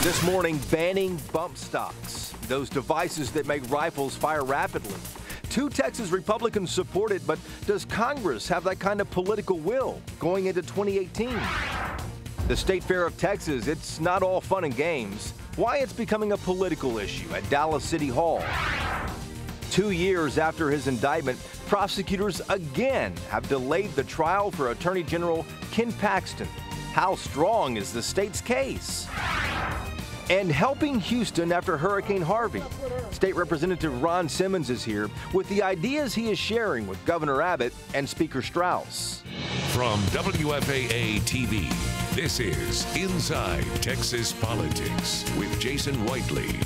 This morning, banning bump stocks, those devices that make rifles fire rapidly. 2 Texas Republicans support it, but does Congress have that kind of political will going into 2018? The State Fair of Texas, it's not all fun and games. Why it's becoming a political issue at Dallas City Hall. 2 years after his indictment, prosecutors again have delayed the trial for Attorney General Ken Paxton. How strong is the state's case? And helping Houston after Hurricane Harvey. State Representative Ron Simmons is here with the ideas he is sharing with Governor Abbott and Speaker Strauss. From WFAA TV, this is Inside Texas Politics with Jason Whiteley.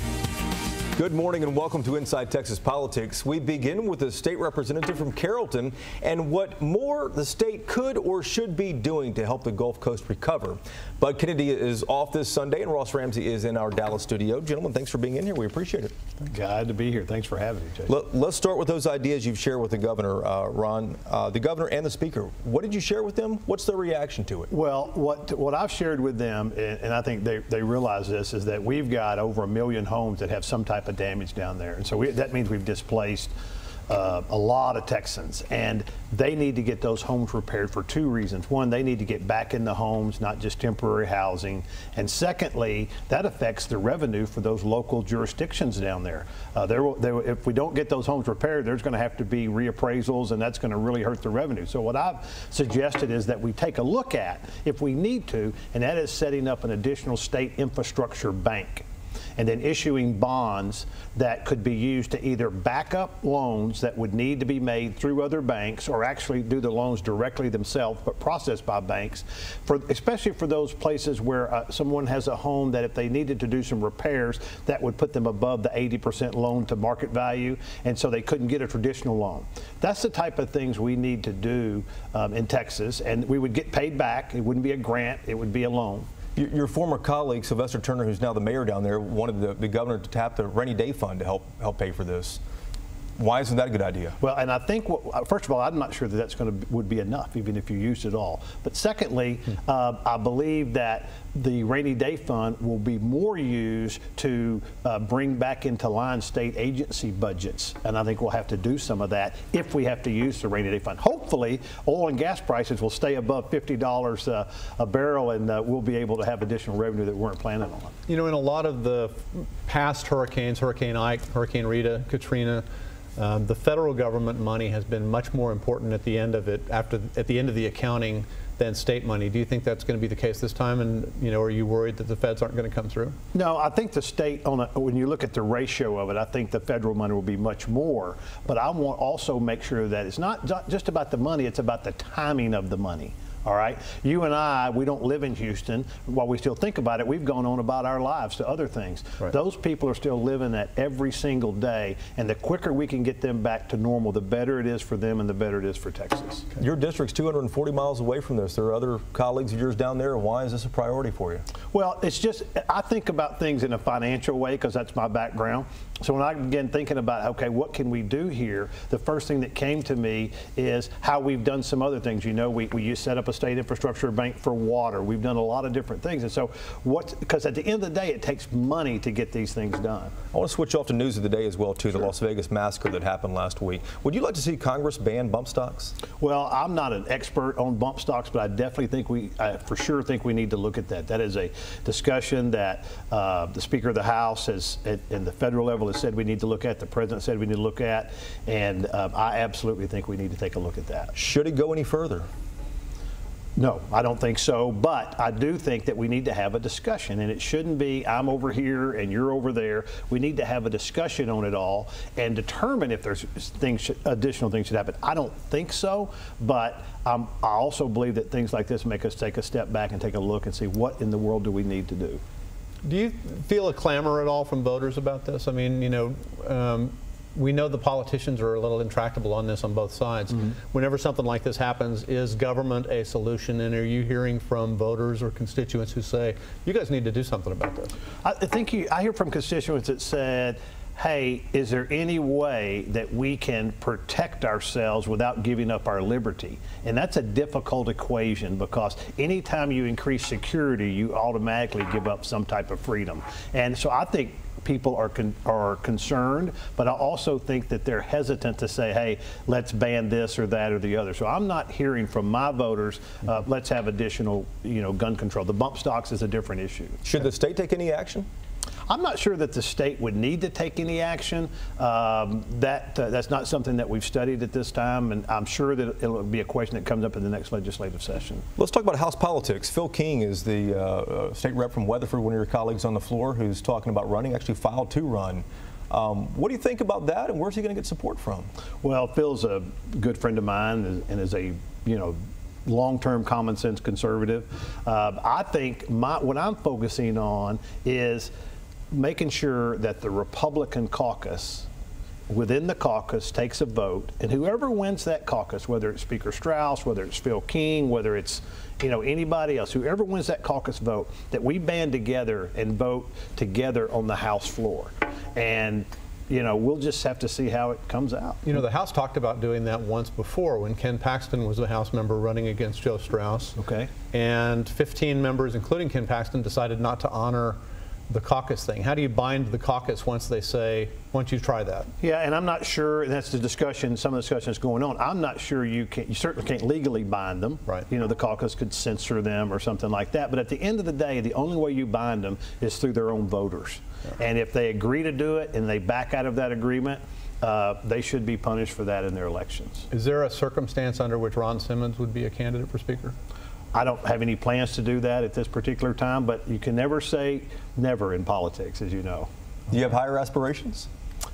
Good morning and welcome to Inside Texas Politics. We begin with a state representative from Carrollton and what more the state could or should be doing to help the Gulf Coast recover. Bud Kennedy is off this Sunday and Ross Ramsey is in our Dallas studio. Gentlemen, thanks for being in here. We appreciate it. Glad to be here. Thanks for having me, Jason. Let's start with those ideas you've shared with the governor, Ron. The governor and the speaker. What did you share with them? What's their reaction to it? Well, what I've shared with them, and I think they realize this, is that we've got over 1 million homes that have some type of damage down there. And so that means we've displaced a lot of Texans, and they need to get those homes repaired for 2 reasons. One, they need to get back in the homes, not just temporary housing. And secondly, that affects the revenue for those local jurisdictions down there. If we don't get those homes repaired, there's going to have to be reappraisals, and that's going to really hurt the revenue. So what I've suggested is that we take a look at, if we need to, and that is setting up an additional state infrastructure bank, and then issuing bonds that could be used to either back up loans that would need to be made through other banks or actually do the loans directly themselves but processed by banks, especially for those places where someone has a home that if they needed to do some repairs, that would put them above the 80% loan to market value, and so they couldn't get a traditional loan. That's the type of things we need to do in Texas, and we would get paid back. It wouldn't be a grant, it would be a loan. Your former colleague, Sylvester Turner, who's now the mayor down there, wanted the governor to tap the rainy day fund to help pay for this. Why isn't that a good idea? Well, and I think, first of all, I'm not sure that that's would be enough, even if you used it all. But secondly, I believe that the rainy day fund will be more used to bring back into line state agency budgets, and I think we'll have to do some of that if we have to use the rainy day fund. Hopefully, oil and gas prices will stay above $50 a barrel, and we'll be able to have additional revenue that we weren't planning on. You know, in a lot of the past hurricanes, Hurricane Ike, Hurricane Rita, Katrina, the federal government money has been much more important at the end of it, at the end of the accounting, than state money. Do you think that's going to be the case this time? And are you worried that the feds aren't going to come through? No, I think the state, when you look at the ratio of it, I think the federal money will be much more. But I want also make sure that it's not just about the money; it's about the timing of the money. All right, you and I, we don't live in Houston. While we still think about it, we've gone on about our lives to other things. Right. Those people are still living that every single day, and the quicker we can get them back to normal, the better it is for them and the better it is for Texas. Okay. Your district's 240 miles away from this. There are other colleagues of yours down there. Why is this a priority for you? Well, it's just, I think about things in a financial way because that's my background. So when I began thinking about, okay, what can we do here, the first thing that came to me is how we've done some other things. We set up a state infrastructure bank for water. We've done a lot of different things. And so because at the end of the day, it takes money to get these things done. I want to switch off to news of the day as well, too, the Las Vegas massacre that happened last week. Would you like to see Congress ban bump stocks? Well, I'm not an expert on bump stocks, but I definitely think I for sure think we need to look at that. That is a discussion that the Speaker of the House has, at the federal level, has said we need to look at, the President said we need to look at, and I absolutely think we need to take a look at that. Should it go any further? No, I don't think so, but I do think that we need to have a discussion, and it shouldn't be I'm over here and you're over there. We need to have a discussion on it all and determine if there's additional things should happen. I don't think so, but I also believe that things like this make us take a step back and take a look and see what in the world do we need to do. Do you feel a clamor at all from voters about this? I mean, we know the politicians are a little intractable on this on both sides. Mm-hmm. Whenever something like this happens, is government a solution? And are you hearing from voters or constituents who say, you guys need to do something about this? I hear from constituents that said, hey, is there any way that we can protect ourselves without giving up our liberty? And that's a difficult equation, because anytime you increase security, you automatically give up some type of freedom. And so I think people are concerned, but I also think that they're hesitant to say, hey, let's ban this or that or the other. So I'm not hearing from my voters, let's have additional, gun control. The bump stocks is a different issue. Should the state take any action? I'm not sure that the state would need to take any action. That's not something that we've studied at this time, and I'm sure that it'll be a question that comes up in the next legislative session. Let's talk about House politics. Phil King is the state rep from Weatherford, one of your colleagues on the floor, who's talking about running, actually filed to run. What do you think about that, and where's he going to get support from? Well, Phil's a good friend of mine and is a, long-term common sense conservative. I think what I'm focusing on is making sure that the Republican caucus, within the caucus, takes a vote, and whoever wins that caucus, whether it's Speaker Strauss, whether it's Phil King, whether it's anybody else, whoever wins that caucus vote, that we band together and vote together on the House floor. And we'll just have to see how it comes out. The House talked about doing that once before when Ken Paxton was a House member running against Joe Strauss. Okay. And 15 members, including Ken Paxton, decided not to honor the caucus thing. How do you bind the caucus once you try that? Yeah, and I'm not sure, and that's the discussion, some of the discussion that's going on. I'm not sure you certainly can't legally bind them. Right. The caucus could censor them or something like that. But at the end of the day, the only way you bind them is through their own voters. Yeah. And if they agree to do it and they back out of that agreement, they should be punished for that in their elections. Is there a circumstance under which Ron Simmons would be a candidate for Speaker? I don't have any plans to do that at this particular time, but you can never say never in politics, as you know. Do you have higher aspirations?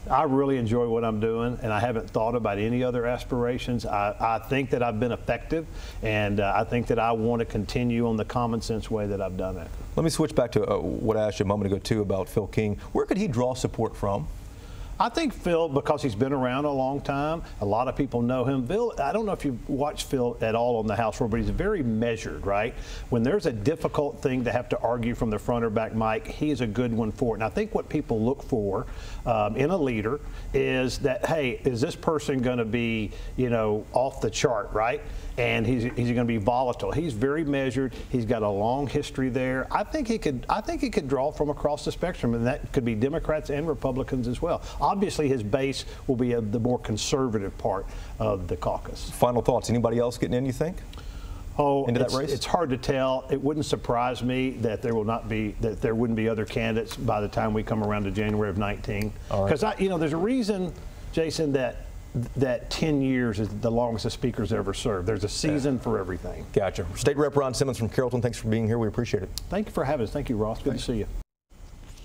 I really enjoy what I'm doing, and I haven't thought about any other aspirations. I think that I've been effective, and I think that I want to continue on the common sense way that I've done it. Let me switch back to what I asked you a moment ago, too, about Phil King. Where could he draw support from? I think Phil, because he's been around a long time, a lot of people know him. Phil, I don't know if you've watched Phil at all on the House floor, but he's very measured, right? When there's a difficult thing to have to argue from the front or back mic, he's a good one for it. And I think what people look for in a leader is that, hey, is this person going to be, off the chart, right? And he's going to be volatile. He's very measured. He's got a long history there. I think he could draw from across the spectrum, and that could be Democrats and Republicans as well. Obviously, his base will be the more conservative part of the caucus. Final thoughts. Anybody else getting in, you think? Into that race? It's hard to tell. It wouldn't surprise me that there wouldn't be other candidates by the time we come around to January of 19. Because there's a reason, Jason, that 10 years is the longest a speaker's ever served. There's a season for everything. Gotcha. State Rep Ron Simmons from Carrollton, thanks for being here. We appreciate it. Thank you for having us. Thank you, Ross. Good to see you.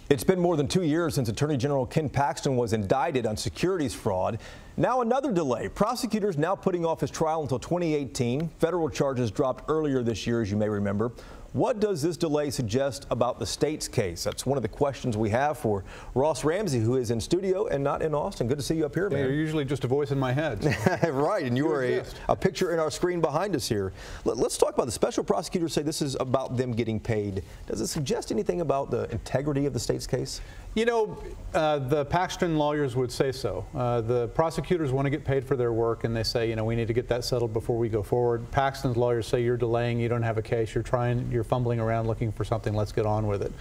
It's been more than 2 years since Attorney General Ken Paxton was indicted on securities fraud. Now another delay. Prosecutors now putting off his trial until 2018. Federal charges dropped earlier this year, as you may remember. What does this delay suggest about the state's case? That's one of the questions we have for Ross Ramsey, who is in studio and not in Austin. Good to see you up here, man. Yeah, you're usually just a voice in my head. So. Right, and you are a picture in our screen behind us here. Let's talk about the special prosecutors say this is about them getting paid. Does it suggest anything about the integrity of the state's case? The Paxton lawyers would say so. The prosecutors want to get paid for their work, and they say, we need to get that settled before we go forward. Paxton's lawyers say you're delaying, you don't have a case, you're fumbling around looking for something, let's get on with it.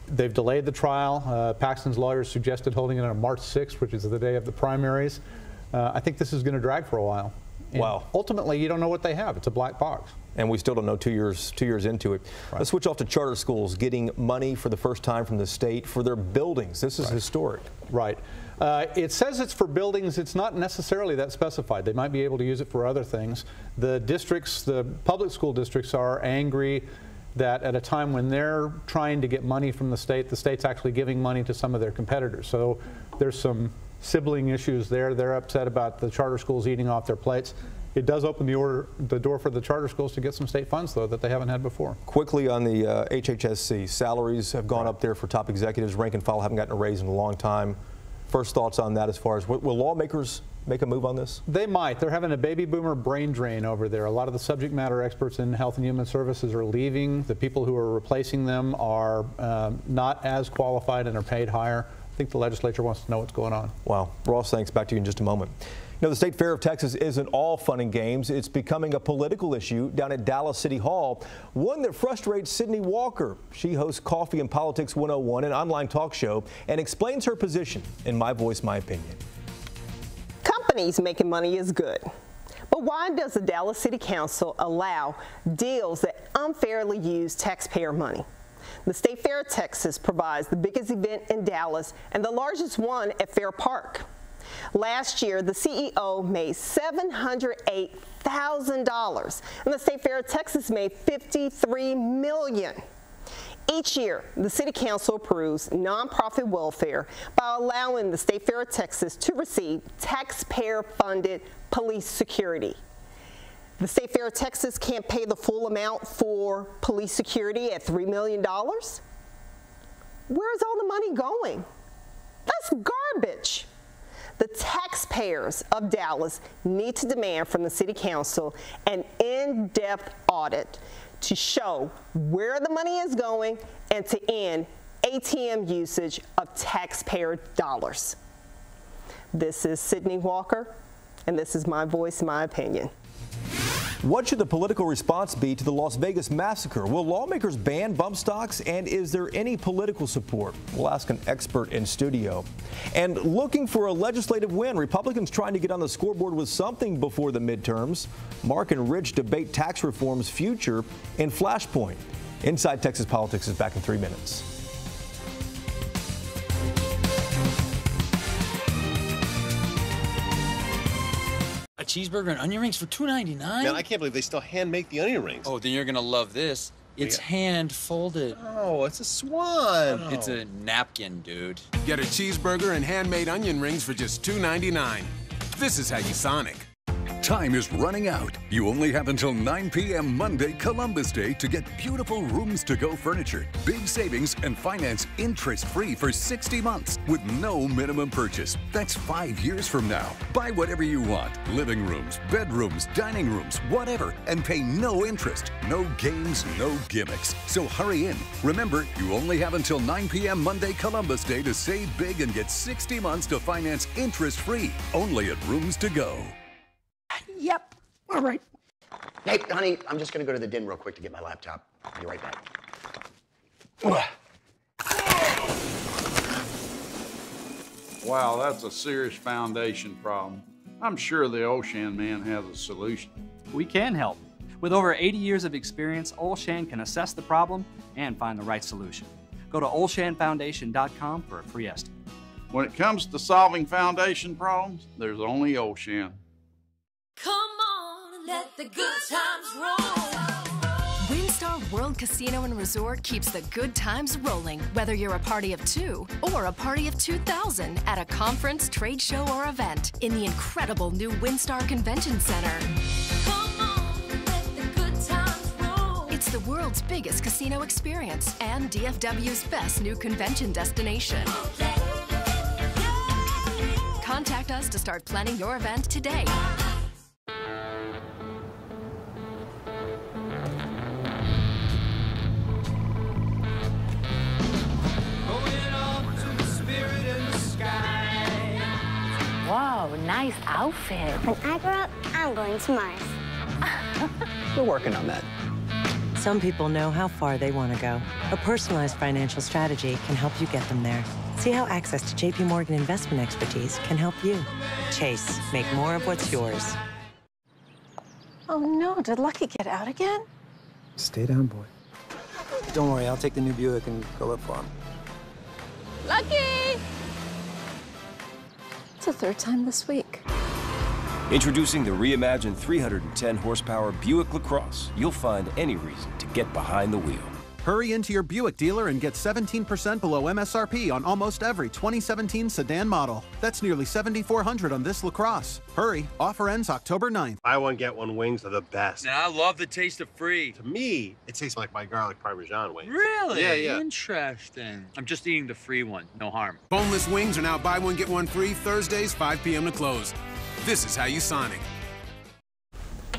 They've delayed the trial. Paxton's lawyers suggested holding it on March 6th, which is the day of the primaries. I think this is going to drag for a while. And wow. Ultimately, you don't know what they have. It's a black box. And we still don't know 2 years into it. Right. Let's switch off to charter schools getting money for the first time from the state for their buildings. This is historic. Right. It says it's for buildings. It's not necessarily that specified. They might be able to use it for other things. The districts, the public school districts, are angry that at a time when they're trying to get money from the state's actually giving money to some of their competitors. So there's some sibling issues there. They're upset about the charter schools eating off their plates. It does open the door for the charter schools to get some state funds, though, that they haven't had before. Quickly on the HHSC, salaries have gone up there for top executives. Rank and file haven't gotten a raise in a long time. First thoughts on that as far as, will lawmakers make a move on this? They might. They're having a baby boomer brain drain over there. A lot of the subject matter experts in Health and Human Services are leaving. The people who are replacing them are not as qualified and are paid higher. think the legislature wants to know what's going on. Wow. Ross, thanks. Back to you in just a moment. You know, the State Fair of Texas isn't all fun and games. It's becoming a political issue down at Dallas City Hall, one that frustrates Sydney Walker. She hosts Coffee and Politics 101, an online talk show, and explains her position in My Voice, My Opinion. Companies making money is good. But why does the Dallas City Council allow deals that unfairly use taxpayer money? The State Fair of Texas provides the biggest event in Dallas and the largest one at Fair Park. Last year, the CEO made $708,000, and the State Fair of Texas made $53 million. Each year, the City Council approves nonprofit welfare by allowing the State Fair of Texas to receive taxpayer-funded police security. The State Fair of Texas can't pay the full amount for police security at $3 million. Where's all the money going? That's garbage. The taxpayers of Dallas need to demand from the City Council an in-depth audit to show where the money is going and to end ATM usage of taxpayer dollars. This is Sydney Walker, and this is My Voice, My Opinion. What should the political response be to the Las Vegas massacre? Will lawmakers ban bump stocks, and is there any political support? We'll ask an expert in studio. And looking for a legislative win, Republicans trying to get on the scoreboard with something before the midterms. Mark and Rich debate tax reform's future in Flashpoint. Inside Texas Politics is back in 3 minutes. A cheeseburger and onion rings for $2.99? Man, I can't believe they still hand make the onion rings. Oh, then you're gonna love this. It's hand folded. Oh, it's a swan. Oh. It's a napkin, dude. Get a cheeseburger and handmade onion rings for just $2.99. This is how you Sonic. Time is running out. You only have until 9 p.m. Monday, Columbus Day, to get beautiful rooms-to-go furniture, big savings, and finance interest-free for 60 months with no minimum purchase. That's 5 years from now. Buy whatever you want. Living rooms, bedrooms, dining rooms, whatever, and pay no interest. No games, no gimmicks. So hurry in. Remember, you only have until 9 p.m. Monday, Columbus Day to save big and get 60 months to finance interest-free. Only at Rooms to Go. Yep. All right. Hey, honey, I'm just going to go to the den real quick to get my laptop. I'll be right back. Wow, that's a serious foundation problem. I'm sure the Olshan man has a solution. We can help. With over 80 years of experience, Olshan can assess the problem and find the right solution. Go to olshanfoundation.com for a free estimate. When it comes to solving foundation problems, there's only Olshan. Come on, let the good times roll. WinStar World Casino and Resort keeps the good times rolling, whether you're a party of 2 or a party of 2,000 at a conference, trade show, or event in the incredible new WinStar Convention Center. Come on, let the good times roll. It's the world's biggest casino experience and DFW's best new convention destination. Contact us to start planning your event today. Whoa, nice outfit. When I grow up, I'm going to Mars. We're working on that. Some people know how far they want to go. A personalized financial strategy can help you get them there. See how access to JP Morgan investment expertise can help you. Chase, make more of what's yours. Oh no, did Lucky get out again? Stay down, boy. Don't worry, I'll take the new Buick and go look for him. Lucky! It's the third time this week. Introducing the reimagined 310 horsepower Buick LaCrosse. You'll find any reason to get behind the wheel. Hurry into your Buick dealer and get 17% below MSRP on almost every 2017 sedan model. That's nearly $7,400 on this LaCrosse. Hurry, offer ends October 9th. Buy one, get one wings are the best. Now, I love the taste of free. To me, it tastes like my garlic Parmesan wings. Really? Yeah. Interesting. I'm just eating the free one. No harm. Boneless wings are now buy one, get one free Thursdays, 5 p.m. to close. This is how you Sonic.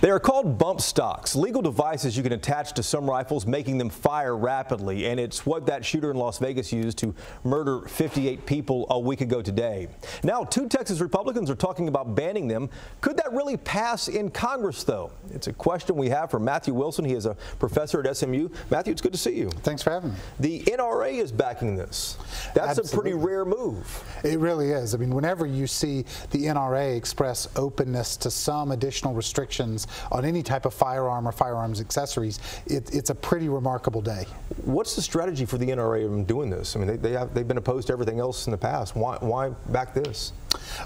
They are called bump stocks, legal devices you can attach to some rifles, making them fire rapidly. And it's what that shooter in Las Vegas used to murder 58 people a week ago today. Now, 2 Texas Republicans are talking about banning them. Could that really pass in Congress, though? It's a question we have for Matthew Wilson. He is a professor at SMU. Matthew, it's good to see you. Thanks for having me. The NRA is backing this. That's Absolutely. a pretty rare move. It really is. I mean, whenever you see the NRA express openness to some additional restrictions on any type of firearm or firearms accessories, it's a pretty remarkable day. What's the strategy for the NRA in doing this? I mean, they've been opposed to everything else in the past. Why back this?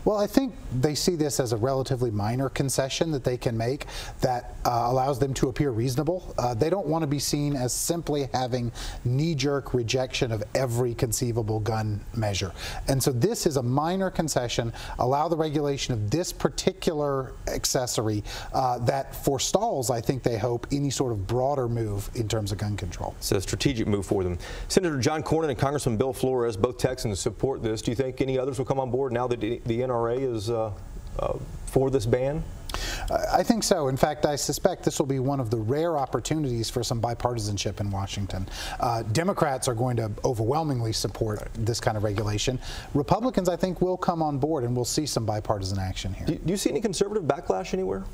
Well, I think they see this as a relatively minor concession that they can make that allows them to appear reasonable. They don't want to be seen as simply having knee-jerk rejection of every conceivable gun measure. And so this is a minor concession, allow the regulation of this particular accessory that forestalls, I think they hope, any sort of broader move in terms of gun control. It's a strategic move for them. Senator John Cornyn and Congressman Bill Flores, both Texans, support this. Do you think any others will come on board now that the NRA is for this ban? I think so. In fact, I suspect this will be one of the rare opportunities for some bipartisanship in Washington. Democrats are going to overwhelmingly support this kind of regulation. Republicans, I think, will come on board, and we'll see some bipartisan action here. Do you see any conservative backlash anywhere?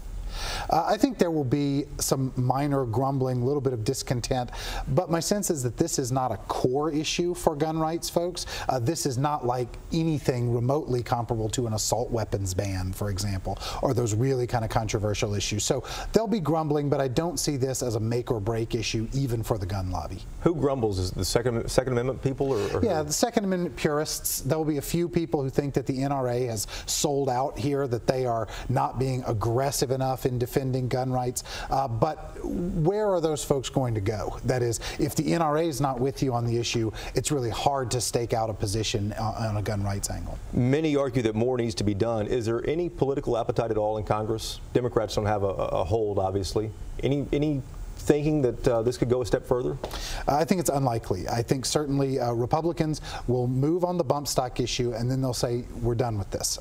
I think there will be some minor grumbling, a little bit of discontent, but my sense is that this is not a core issue for gun rights folks. This is not like anything remotely comparable to an assault weapons ban, for example, or those really kind of controversial issues. So there'll be grumbling, but I don't see this as a make or break issue even for the gun lobby. Who grumbles? Is the Second Amendment people? Or yeah, the Second Amendment purists. There will be a few people who think that the NRA has sold out here, that they are not being aggressive enough in defending gun rights, but where are those folks going to go? That is, if the NRA is not with you on the issue, it's really hard to stake out a position on a gun rights angle. Many argue that more needs to be done. Is there any political appetite at all in Congress? Democrats don't have a hold, obviously. Any thinking that this could go a step further? I think it's unlikely. I think certainly Republicans will move on the bump stock issue, and then they'll say, we're done with this.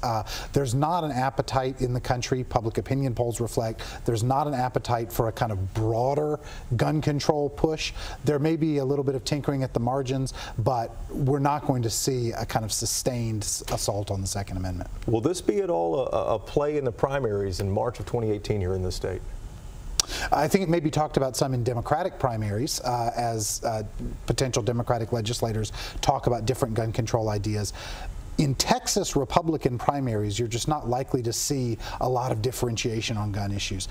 There's not an appetite in the country, public opinion polls reflect, there's not an appetite for a kind of broader gun control push. There may be a little bit of tinkering at the margins, but we're not going to see a kind of sustained assault on the Second Amendment. Will this be at all a play in the primaries in March of 2018 here in this state? I think it may be talked about some in Democratic primaries as potential Democratic legislators talk about different gun control ideas. In Texas Republican primaries, you're just not likely to see a lot of differentiation on gun issues.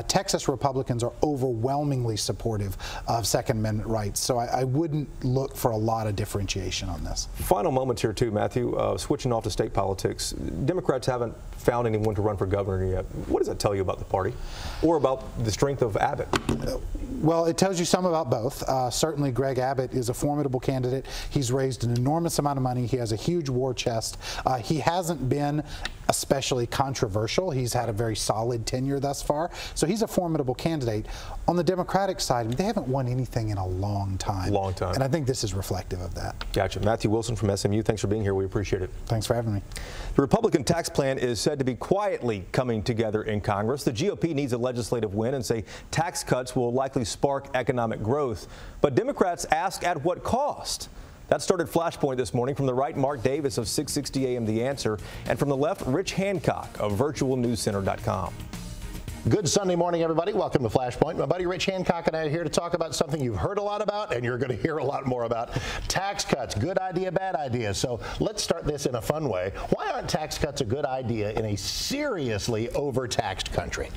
Texas Republicans are overwhelmingly supportive of Second Amendment rights, so I wouldn't look for a lot of differentiation on this. Final moments here too, Matthew. Switching off to state politics, Democrats haven't found anyone to run for governor yet. What does that tell you about the party or about the strength of Abbott? Well, it tells you some about both. Certainly Greg Abbott is a formidable candidate. He's raised an enormous amount of money. He has a huge war chest. He hasn't been especially controversial. He's had a very solid tenure thus far, so he's a formidable candidate. On the Democratic side, I mean, they haven't won anything in a long time. Long time. And I think this is reflective of that. Gotcha. Matthew Wilson from SMU, thanks for being here. We appreciate it. Thanks for having me. The Republican tax plan is said to be quietly coming together in Congress. The GOP needs a legislative win and say tax cuts will likely spark economic growth. But Democrats ask at what cost? That started Flashpoint this morning. From the right, Mark Davis of 660 AM The Answer, and from the left, Rich Hancock of virtualnewscenter.com. Good Sunday morning, everybody. Welcome to Flashpoint. My buddy Rich Hancock and I are here to talk about something you've heard a lot about and you're going to hear a lot more about. Tax cuts. Good idea, bad idea. So let's start this in a fun way. Why aren't tax cuts a good idea in a seriously overtaxed country?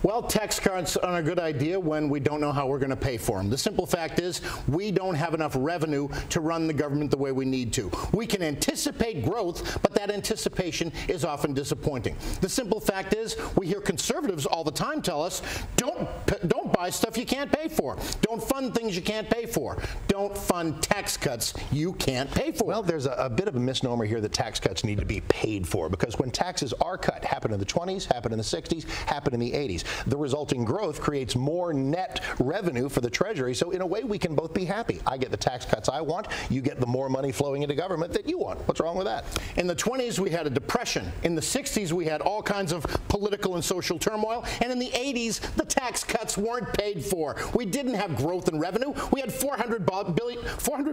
Well, tax cuts are a good idea when we don't know how we're going to pay for them. The simple fact is we don't have enough revenue to run the government the way we need to. We can anticipate growth, but that anticipation is often disappointing. The simple fact is we hear conservatives all the time tell us, don't buy stuff you can't pay for. Don't fund things you can't pay for. Don't fund tax cuts you can't pay for. Well, there's a bit of a misnomer here that tax cuts need to be paid for, because when taxes are cut, happened in the 20s, happened in the 60s, happened in the 80s. The resulting growth creates more net revenue for the Treasury, so in a way we can both be happy. I get the tax cuts I want, you get the more money flowing into government that you want. What's wrong with that? In the 20s we had a depression. In the 60s we had all kinds of political and social turmoil, and in the 80s the tax cuts weren't paid for. We didn't have growth in revenue. We had $400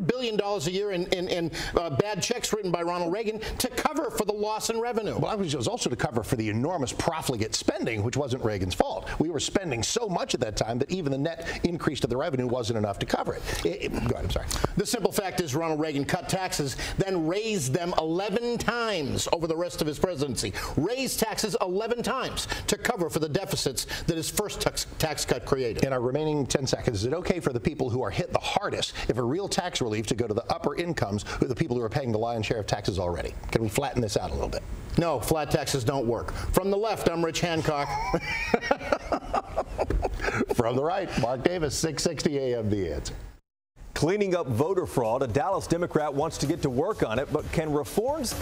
billion a year in bad checks written by Ronald Reagan to cover for the loss in revenue. Well, it was also to cover for the enormous profligate spending, which wasn't Reagan's fault. We were spending so much at that time that even the net increase to the revenue wasn't enough to cover it. Go ahead, I'm sorry. The simple fact is Ronald Reagan cut taxes, then raised them 11 times over the rest of his presidency. Raised taxes 11 times to cover for the deficits that his first tax cut created. In our remaining 10 seconds, is it okay for the people who are hit the hardest if a real tax relief to go to the upper incomes, who are the people who are paying the lion's share of taxes already? Can we flatten this out a little bit? No, flat taxes don't work. From the left, I'm Rich Hancock. From the right, Mark Davis, 660 AM The Answer. Cleaning up voter fraud, a Dallas Democrat wants to get to work on it, but can reforms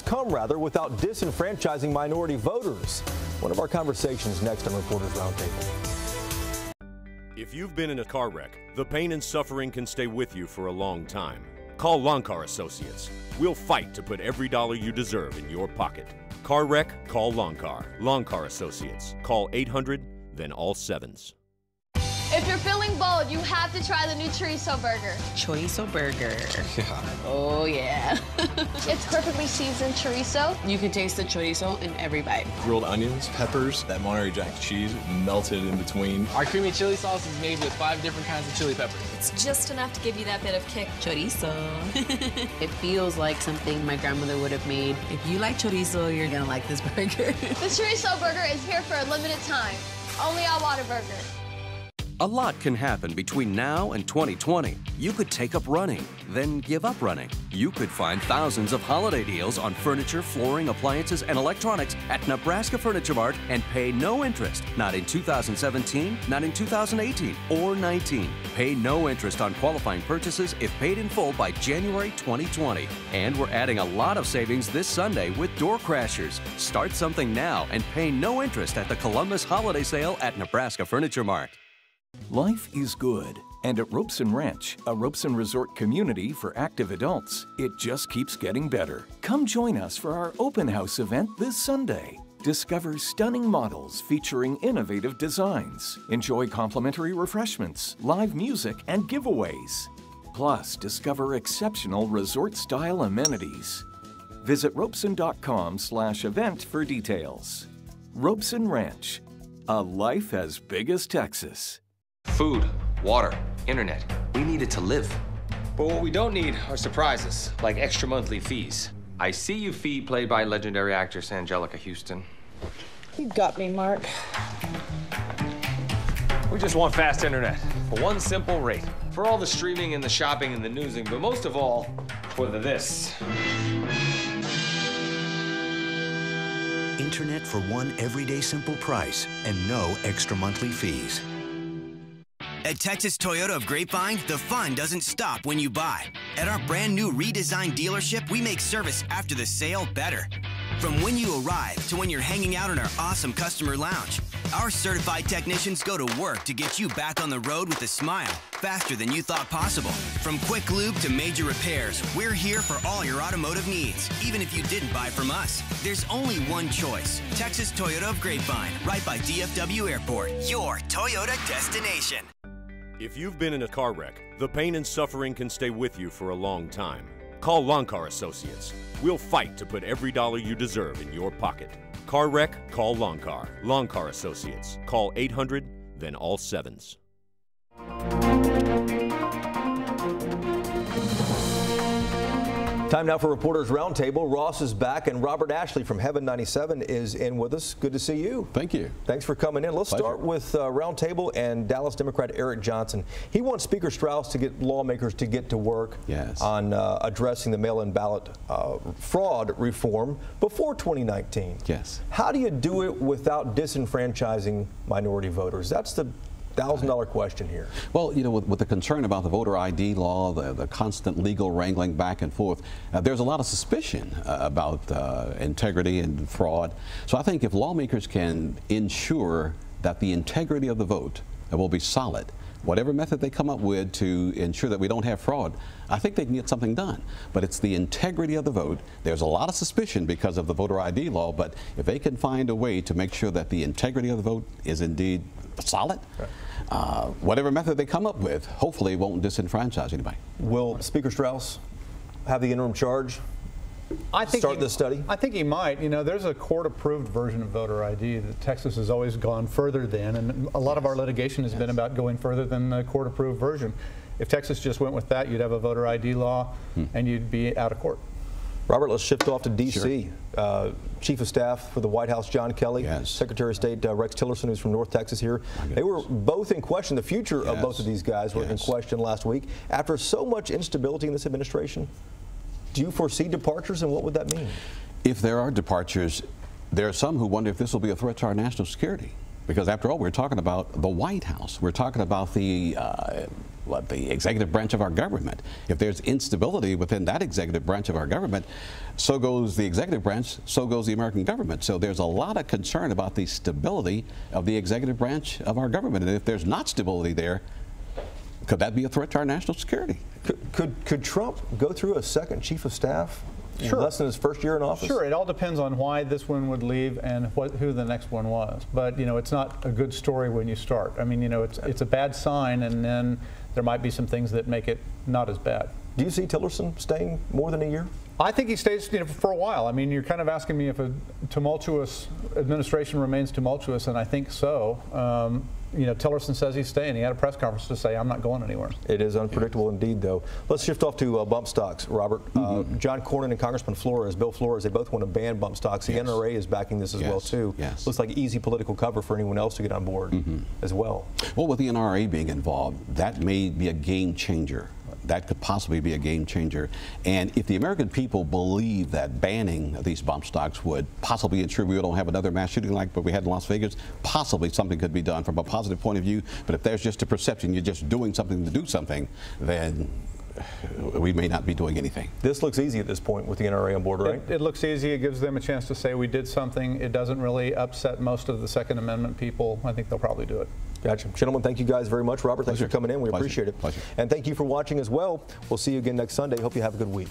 come without disenfranchising minority voters? One of our conversations next on Reporters Roundtable. If you've been in a car wreck, the pain and suffering can stay with you for a long time. Call Lawn Car Associates. We'll fight to put every dollar you deserve in your pocket. Car wreck? Call Lawn Car. Lawn Car Associates. Call 800, then all sevens. If you're feeling bold, you have to try the new chorizo burger. Chorizo burger. Yeah. Oh, yeah. It's perfectly seasoned chorizo. You can taste the chorizo in every bite. Grilled onions, peppers, that Monterey Jack cheese melted in between. Our creamy chili sauce is made with 5 different kinds of chili peppers. It's just enough to give you that bit of kick. Chorizo. It feels like something my grandmother would have made. If you like chorizo, you're gonna like this burger. The chorizo burger is here for a limited time. Only at Whataburger. A lot can happen between now and 2020. You could take up running, then give up running. You could find thousands of holiday deals on furniture, flooring, appliances, and electronics at Nebraska Furniture Mart and pay no interest. Not in 2017, not in 2018 or 19. Pay no interest on qualifying purchases if paid in full by January 2020. And we're adding a lot of savings this Sunday with Door Crashers. Start something now and pay no interest at the Columbus Holiday Sale at Nebraska Furniture Mart. Life is good, and at Robeson Ranch, a Robeson Resort community for active adults, it just keeps getting better. Come join us for our open house event this Sunday. Discover stunning models featuring innovative designs. Enjoy complimentary refreshments, live music, and giveaways. Plus, discover exceptional resort-style amenities. Visit robeson.com/event for details. Robeson Ranch, a life as big as Texas. Food, water, internet. We need it to live. But what we don't need are surprises, like extra monthly fees. I See You Fee, played by legendary actress Angelica Houston. You got me, Mark. We just want fast internet for one simple rate. For all the streaming and the shopping and the newsing, but most of all, for this. Internet for one everyday simple price and no extra monthly fees. At Texas Toyota of Grapevine, the fun doesn't stop when you buy. At our brand new redesigned dealership, we make service after the sale better. From when you arrive to when you're hanging out in our awesome customer lounge, our certified technicians go to work to get you back on the road with a smile, faster than you thought possible. From quick lube to major repairs, we're here for all your automotive needs, even if you didn't buy from us. There's only one choice, Texas Toyota of Grapevine, right by DFW Airport, your Toyota destination. If you've been in a car wreck, the pain and suffering can stay with you for a long time. Call Lawn Car Associates. We'll fight to put every dollar you deserve in your pocket. Car wreck? Call Lawn Car. Lawn Car Associates. Call 800, then all sevens. Time now for Reporters Roundtable. Ross is back, and Robert Ashley from Heaven 97 is in with us. Good to see you. Thank you. Thanks for coming in. Let's start with Roundtable and Dallas Democrat Eric Johnson. He wants Speaker Strauss to get lawmakers to get to work on addressing the mail-in ballot fraud reform before 2019. Yes. How do you do it without disenfranchising minority voters? That's the $1,000 question here. Well, you know, with the concern about the voter ID law, the constant legal wrangling back and forth, there's a lot of suspicion about integrity and fraud. So I think if lawmakers can ensure that the integrity of the vote will be solid, whatever method they come up with to ensure that we don't have fraud, I think they can get something done. But it's the integrity of the vote. There's a lot of suspicion because of the voter ID law, but if they can find a way to make sure that the integrity of the vote is indeed solid, whatever method they come up with, hopefully won't disenfranchise anybody. Will Speaker Strauss have the interim charge? Start this study? I think he might. You know, there's a court-approved version of voter ID that Texas has always gone further than, and a lot of our litigation has been about going further than the court-approved version. If Texas just went with that, you'd have a voter ID law, and you'd be out of court. Robert, let's shift off to D.C. Sure. Chief of Staff for the White House, John Kelly, Secretary of State Rex Tillerson, who's from North Texas here. They were both in question. The future of both of these guys were in question last week. After so much instability in this administration, do you foresee departures, and what would that mean? If there are departures, there are some who wonder if this will be a threat to our national security. Because after all, we're talking about the White House. We're talking about the executive branch of our government. If there's instability within that executive branch of our government, so goes the executive branch, so goes the American government. So there's a lot of concern about the stability of the executive branch of our government. And if there's not stability there, could that be a threat to our national security? Could Trump go through a second chief of staff? Sure. Less than his first year in office? Sure. It all depends on why this one would leave and who the next one was. But, you know, it's not a good story when you start. I mean, you know, it's a bad sign, and then there might be some things that make it not as bad. Do you see Tillerson staying more than a year? I think he stays, you know, for a while. I mean, you're kind of asking me if a tumultuous administration remains tumultuous, and I think so. You know, Tillerson says he's staying. He had a press conference to say, I'm not going anywhere. It is unpredictable indeed, though. Let's shift off to bump stocks, Robert. John Cornyn and Congressman Flores, Bill Flores, they both want to ban bump stocks. The NRA is backing this as well, too. Looks like easy political cover for anyone else to get on board as well. Well, with the NRA being involved, that may be a game changer. That could possibly be a game changer. And if the American people believe that banning these bump stocks would possibly ensure we don't have another mass shooting like what we had in Las Vegas, possibly something could be done from a positive point of view. But if there's just a perception you're just doing something to do something, then we may not be doing anything. This looks easy at this point with the NRA on board, right? It looks easy. It gives them a chance to say we did something. It doesn't really upset most of the Second Amendment people. I think they'll probably do it. Gotcha. Gentlemen, thank you guys very much. Robert, thanks for coming in. We appreciate it. And thank you for watching as well. We'll see you again next Sunday. Hope you have a good week.